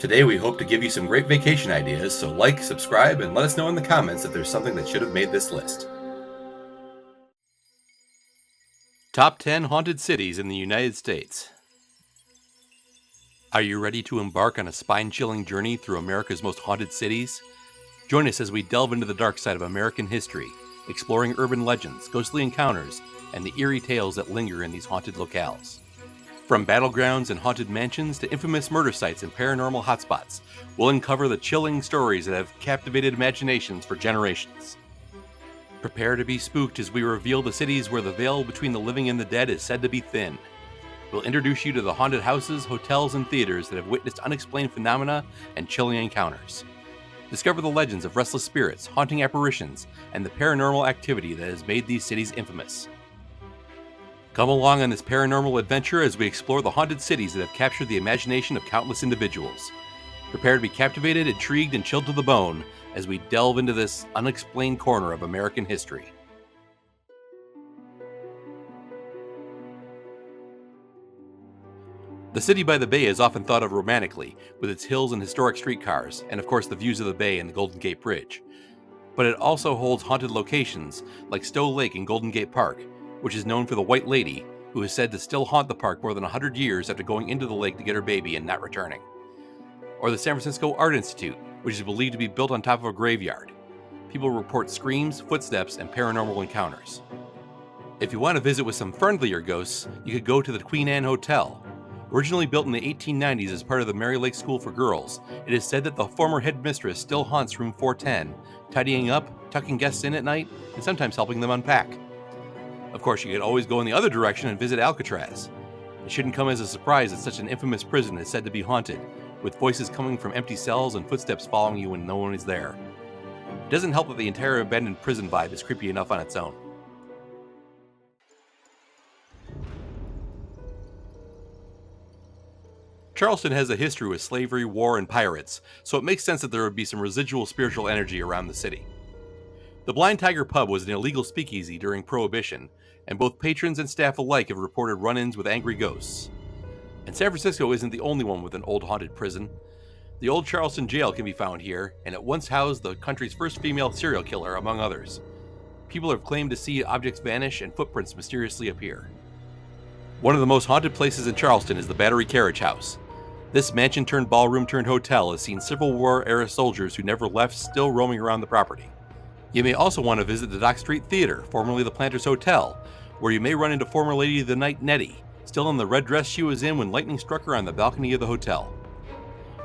Today we hope to give you some great vacation ideas, so like, subscribe, and let us know in the comments if there's something that should have made this list. Top 10 Haunted Cities in the United States. Are you ready to embark on a spine-chilling journey through America's most haunted cities? Join us as we delve into the dark side of American history, exploring urban legends, ghostly encounters, and the eerie tales that linger in these haunted locales. From battlegrounds and haunted mansions to infamous murder sites and paranormal hotspots, we'll uncover the chilling stories that have captivated imaginations for generations. Prepare to be spooked as we reveal the cities where the veil between the living and the dead is said to be thin. We'll introduce you to the haunted houses, hotels, and theaters that have witnessed unexplained phenomena and chilling encounters. Discover the legends of restless spirits, haunting apparitions, and the paranormal activity that has made these cities infamous. Come along on this paranormal adventure as we explore the haunted cities that have captured the imagination of countless individuals. Prepare to be captivated, intrigued, and chilled to the bone as we delve into this unexplained corner of American history. The city by the bay is often thought of romantically, with its hills and historic streetcars, and of course the views of the bay and the Golden Gate Bridge. But it also holds haunted locations like Stowe Lake and Golden Gate Park, which is known for the White Lady, who is said to still haunt the park more than 100 years after going into the lake to get her baby and not returning. Or the San Francisco Art Institute, which is believed to be built on top of a graveyard. People report screams, footsteps, and paranormal encounters. If you want to visit with some friendlier ghosts, you could go to the Queen Anne Hotel. Originally built in the 1890s as part of the Mary Lake School for Girls, it is said that the former headmistress still haunts room 410, tidying up, tucking guests in at night, and sometimes helping them unpack. Of course, you could always go in the other direction and visit Alcatraz. It shouldn't come as a surprise that such an infamous prison is said to be haunted, with voices coming from empty cells and footsteps following you when no one is there. It doesn't help that the entire abandoned prison vibe is creepy enough on its own. Charleston has a history with slavery, war, and pirates, so it makes sense that there would be some residual spiritual energy around the city. The Blind Tiger Pub was an illegal speakeasy during Prohibition, and both patrons and staff alike have reported run-ins with angry ghosts. And San Francisco isn't the only one with an old haunted prison. The old Charleston jail can be found here, and it once housed the country's first female serial killer, among others. People have claimed to see objects vanish and footprints mysteriously appear. One of the most haunted places in Charleston is the Battery Carriage House. This mansion-turned-ballroom-turned-hotel has seen Civil War-era soldiers who never left still roaming around the property. You may also want to visit the Dock Street Theater, formerly the Planters Hotel, where you may run into former Lady of the Night Nettie, still in the red dress she was in when lightning struck her on the balcony of the hotel.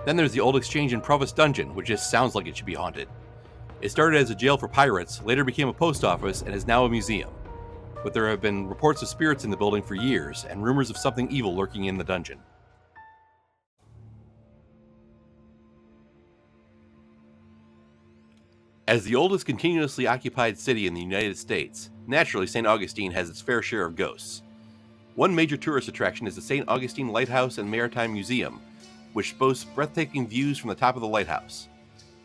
Then there's the Old Exchange and Provost Dungeon, which just sounds like it should be haunted. It started as a jail for pirates, later became a post office, and is now a museum. But there have been reports of spirits in the building for years, and rumors of something evil lurking in the dungeon. As the oldest continuously occupied city in the United States, naturally St. Augustine has its fair share of ghosts. One major tourist attraction is the St. Augustine Lighthouse and Maritime Museum, which boasts breathtaking views from the top of the lighthouse.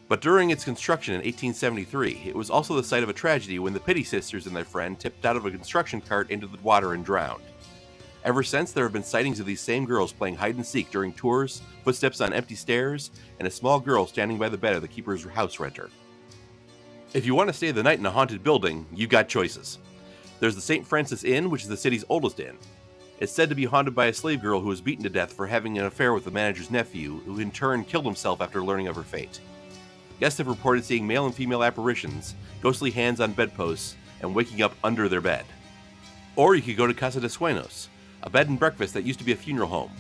But during its construction in 1873, it was also the site of a tragedy when the Pittee sisters and their friend tipped out of a construction cart into the water and drowned. Ever since, there have been sightings of these same girls playing hide-and-seek during tours, footsteps on empty stairs, and a small girl standing by the bed of the keeper's house renter. If you want to stay the night in a haunted building, you've got choices. There's the St. Francis Inn, which is the city's oldest inn. It's said to be haunted by a slave girl who was beaten to death for having an affair with the manager's nephew, who in turn killed himself after learning of her fate. Guests have reported seeing male and female apparitions, ghostly hands on bedposts, and waking up under their bed. Or you could go to Casa de Sueños, a bed and breakfast that used to be a funeral home.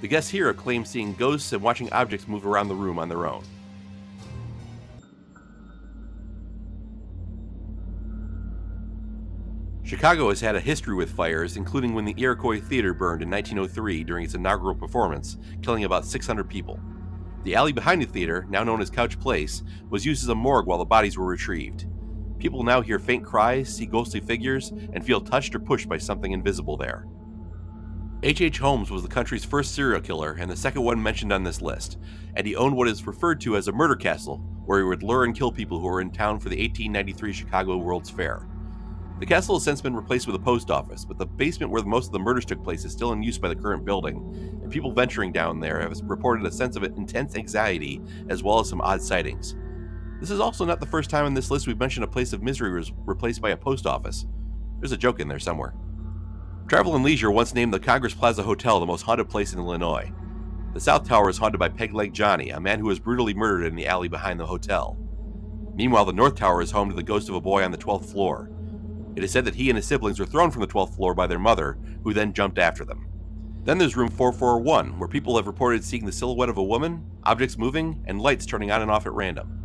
The guests here have claimed seeing ghosts and watching objects move around the room on their own. Chicago has had a history with fires, including when the Iroquois Theater burned in 1903 during its inaugural performance, killing about 600 people. The alley behind the theater, now known as Couch Place, was used as a morgue while the bodies were retrieved. People now hear faint cries, see ghostly figures, and feel touched or pushed by something invisible there. H.H. Holmes was the country's first serial killer and the second one mentioned on this list, and he owned what is referred to as a murder castle, where he would lure and kill people who were in town for the 1893 Chicago World's Fair. The castle has since been replaced with a post office, but the basement where most of the murders took place is still in use by the current building, and people venturing down there have reported a sense of intense anxiety as well as some odd sightings. This is also not the first time in this list we've mentioned a place of misery was replaced by a post office. There's a joke in there somewhere. Travel and Leisure once named the Congress Plaza Hotel the most haunted place in Illinois. The South Tower is haunted by Peg Leg Johnny, a man who was brutally murdered in the alley behind the hotel. Meanwhile, the North Tower is home to the ghost of a boy on the 12th floor. It is said that he and his siblings were thrown from the 12th floor by their mother, who then jumped after them. Then there's room 441, where people have reported seeing the silhouette of a woman, objects moving, and lights turning on and off at random.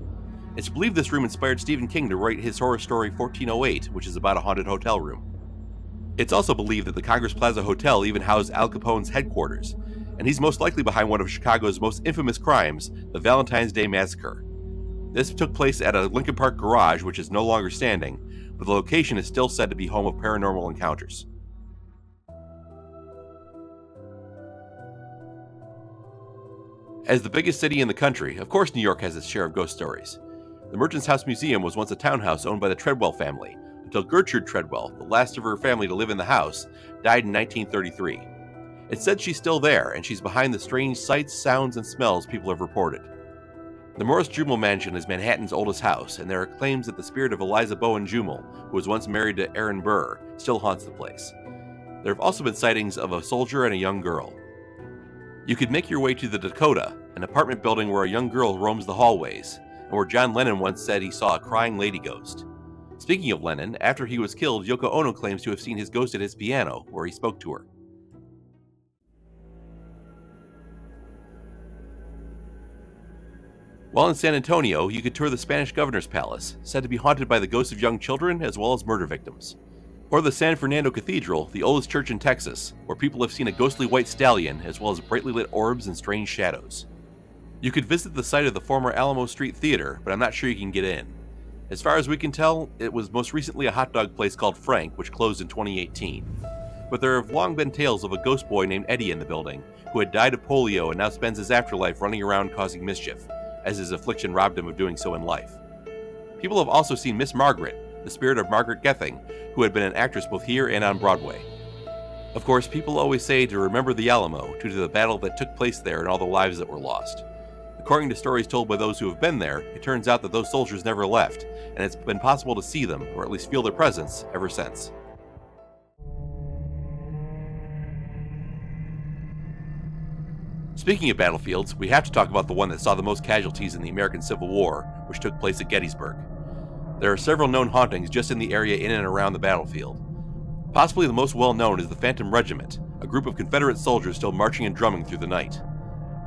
It's believed this room inspired Stephen King to write his horror story 1408, which is about a haunted hotel room. It's also believed that the Congress Plaza Hotel even housed Al Capone's headquarters, and he's most likely behind one of Chicago's most infamous crimes, the Valentine's Day Massacre. This took place at a Lincoln Park garage, which is no longer standing, but the location is still said to be home of paranormal encounters. As the biggest city in the country, of course New York has its share of ghost stories. The Merchant's House Museum was once a townhouse owned by the Treadwell family, until Gertrude Treadwell, the last of her family to live in the house, died in 1933. It's said she's still there, and she's behind the strange sights, sounds, and smells people have reported. The Morris Jumel Mansion is Manhattan's oldest house, and there are claims that the spirit of Eliza Bowen Jumel, who was once married to Aaron Burr, still haunts the place. There have also been sightings of a soldier and a young girl. You could make your way to the Dakota, an apartment building where a young girl roams the hallways, and where John Lennon once said he saw a crying lady ghost. Speaking of Lennon, after he was killed, Yoko Ono claims to have seen his ghost at his piano, where he spoke to her. While in San Antonio, you could tour the Spanish Governor's Palace, said to be haunted by the ghosts of young children as well as murder victims. Or the San Fernando Cathedral, the oldest church in Texas, where people have seen a ghostly white stallion as well as brightly lit orbs and strange shadows. You could visit the site of the former Alamo Street Theater, but I'm not sure you can get in. As far as we can tell, it was most recently a hot dog place called Frank, which closed in 2018. But there have long been tales of a ghost boy named Eddie in the building, who had died of polio and now spends his afterlife running around causing mischief, as his affliction robbed him of doing so in life. People have also seen Miss Margaret, the spirit of Margaret Gething, who had been an actress both here and on Broadway. Of course, people always say to remember the Alamo due to the battle that took place there and all the lives that were lost. According to stories told by those who have been there, it turns out that those soldiers never left, and it's been possible to see them, or at least feel their presence, ever since. Speaking of battlefields, we have to talk about the one that saw the most casualties in the American Civil War, which took place at Gettysburg. There are several known hauntings just in the area in and around the battlefield. Possibly the most well-known is the Phantom Regiment, a group of Confederate soldiers still marching and drumming through the night.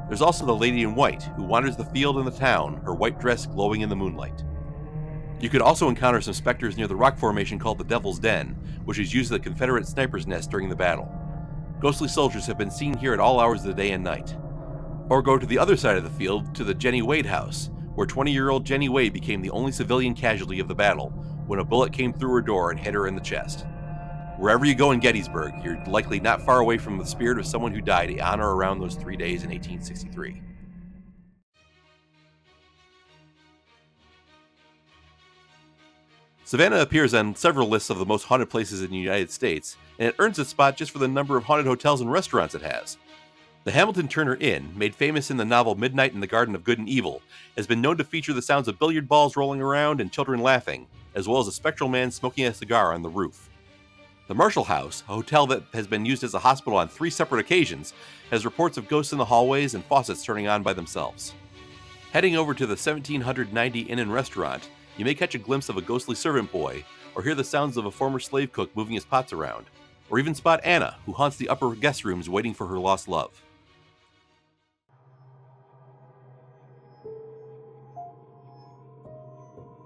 There's also the Lady in White, who wanders the field and the town, her white dress glowing in the moonlight. You could also encounter some specters near the rock formation called the Devil's Den, which is used as the Confederate sniper's nest during the battle. Ghostly soldiers have been seen here at all hours of the day and night. Or go to the other side of the field to the Jenny Wade house, where 20-year-old Jenny Wade became the only civilian casualty of the battle when a bullet came through her door and hit her in the chest. Wherever you go in Gettysburg, you're likely not far away from the spirit of someone who died on or around those 3 days in 1863. Savannah appears on several lists of the most haunted places in the United States, and it earns its spot just for the number of haunted hotels and restaurants it has. The Hamilton Turner Inn, made famous in the novel Midnight in the Garden of Good and Evil, has been known to feature the sounds of billiard balls rolling around and children laughing, as well as a spectral man smoking a cigar on the roof. The Marshall House, a hotel that has been used as a hospital on 3 separate occasions, has reports of ghosts in the hallways and faucets turning on by themselves. Heading over to the 1790 Inn and Restaurant, you may catch a glimpse of a ghostly servant boy, or hear the sounds of a former slave cook moving his pots around, or even spot Anna, who haunts the upper guest rooms waiting for her lost love.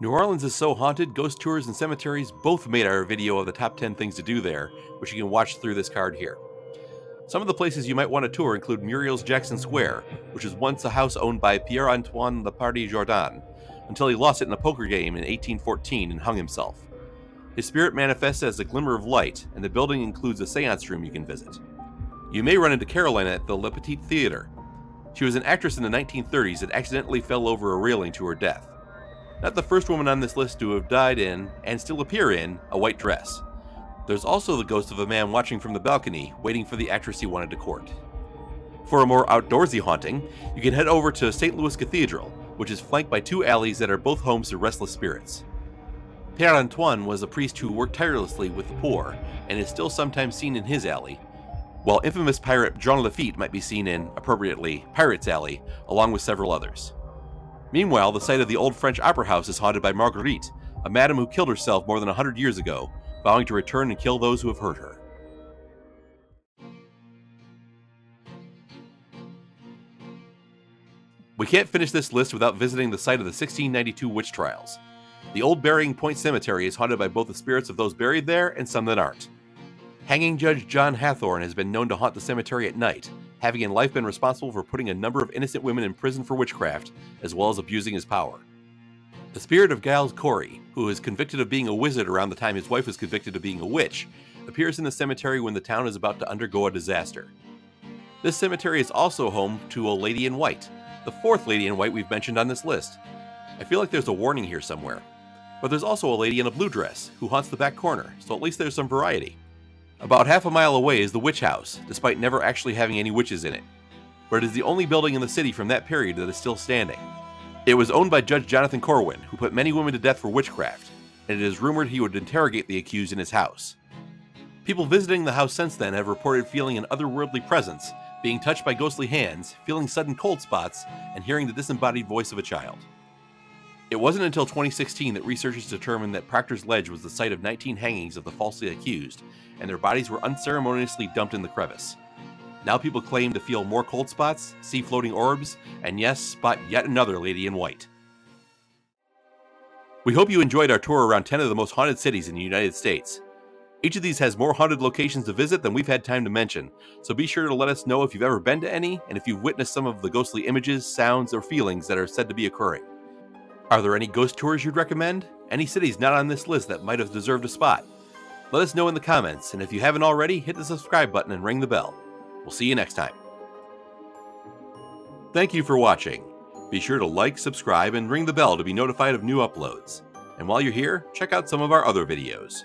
New Orleans is so haunted, ghost tours and cemeteries both made our video of the top 10 things to do there, which you can watch through this card here. Some of the places you might want to tour include Muriel's Jackson Square, which was once a house owned by Pierre-Antoine Lepardi Jourdan, until he lost it in a poker game in 1814 and hung himself. His spirit manifests as a glimmer of light, and the building includes a seance room you can visit. You may run into Caroline at the Le Petit Theater. She was an actress in the 1930s that accidentally fell over a railing to her death. not the first woman on this list to have died in, and still appear in, a white dress. There's also the ghost of a man watching from the balcony, waiting for the actress he wanted to court. For a more outdoorsy haunting, you can head over to St. Louis Cathedral, which is flanked by 2 alleys that are both homes to restless spirits. Père Antoine was a priest who worked tirelessly with the poor, and is still sometimes seen in his alley, while infamous pirate Jean Lafitte might be seen in, appropriately, Pirate's Alley, along with several others. Meanwhile, the site of the old French opera house is haunted by Marguerite, a madam who killed herself more than 100 years ago, vowing to return and kill those who have hurt her. We can't finish this list without visiting the site of the 1692 witch trials. The old Burying Point Cemetery is haunted by both the spirits of those buried there and some that aren't. Hanging Judge John Hathorne has been known to haunt the cemetery at night, having in life been responsible for putting a number of innocent women in prison for witchcraft, as well as abusing his power. The spirit of Giles Corey, who is convicted of being a wizard around the time his wife was convicted of being a witch, appears in the cemetery when the town is about to undergo a disaster. This cemetery is also home to a Lady in White, the 4th Lady in White we've mentioned on this list. I feel like there's a warning here somewhere. But there's also a lady in a blue dress, who haunts the back corner, so at least there's some variety. About half a mile away is the witch house, despite never actually having any witches in it. But it is the only building in the city from that period that is still standing. It was owned by Judge Jonathan Corwin, who put many women to death for witchcraft, and it is rumored he would interrogate the accused in his house. People visiting the house since then have reported feeling an otherworldly presence, being touched by ghostly hands, feeling sudden cold spots, and hearing the disembodied voice of a child. It wasn't until 2016 that researchers determined that Proctor's Ledge was the site of 19 hangings of the falsely accused, and their bodies were unceremoniously dumped in the crevice. Now people claim to feel more cold spots, see floating orbs, and yes, spot yet another Lady in White. We hope you enjoyed our tour around 10 of the most haunted cities in the United States. Each of these has more haunted locations to visit than we've had time to mention, so be sure to let us know if you've ever been to any, and if you've witnessed some of the ghostly images, sounds, or feelings that are said to be occurring. Are there any ghost tours you'd recommend? Any cities not on this list that might have deserved a spot? Let us know in the comments, and if you haven't already, hit the subscribe button and ring the bell. We'll see you next time. Thank you for watching. Be sure to like, subscribe, and ring the bell to be notified of new uploads. And while you're here, check out some of our other videos.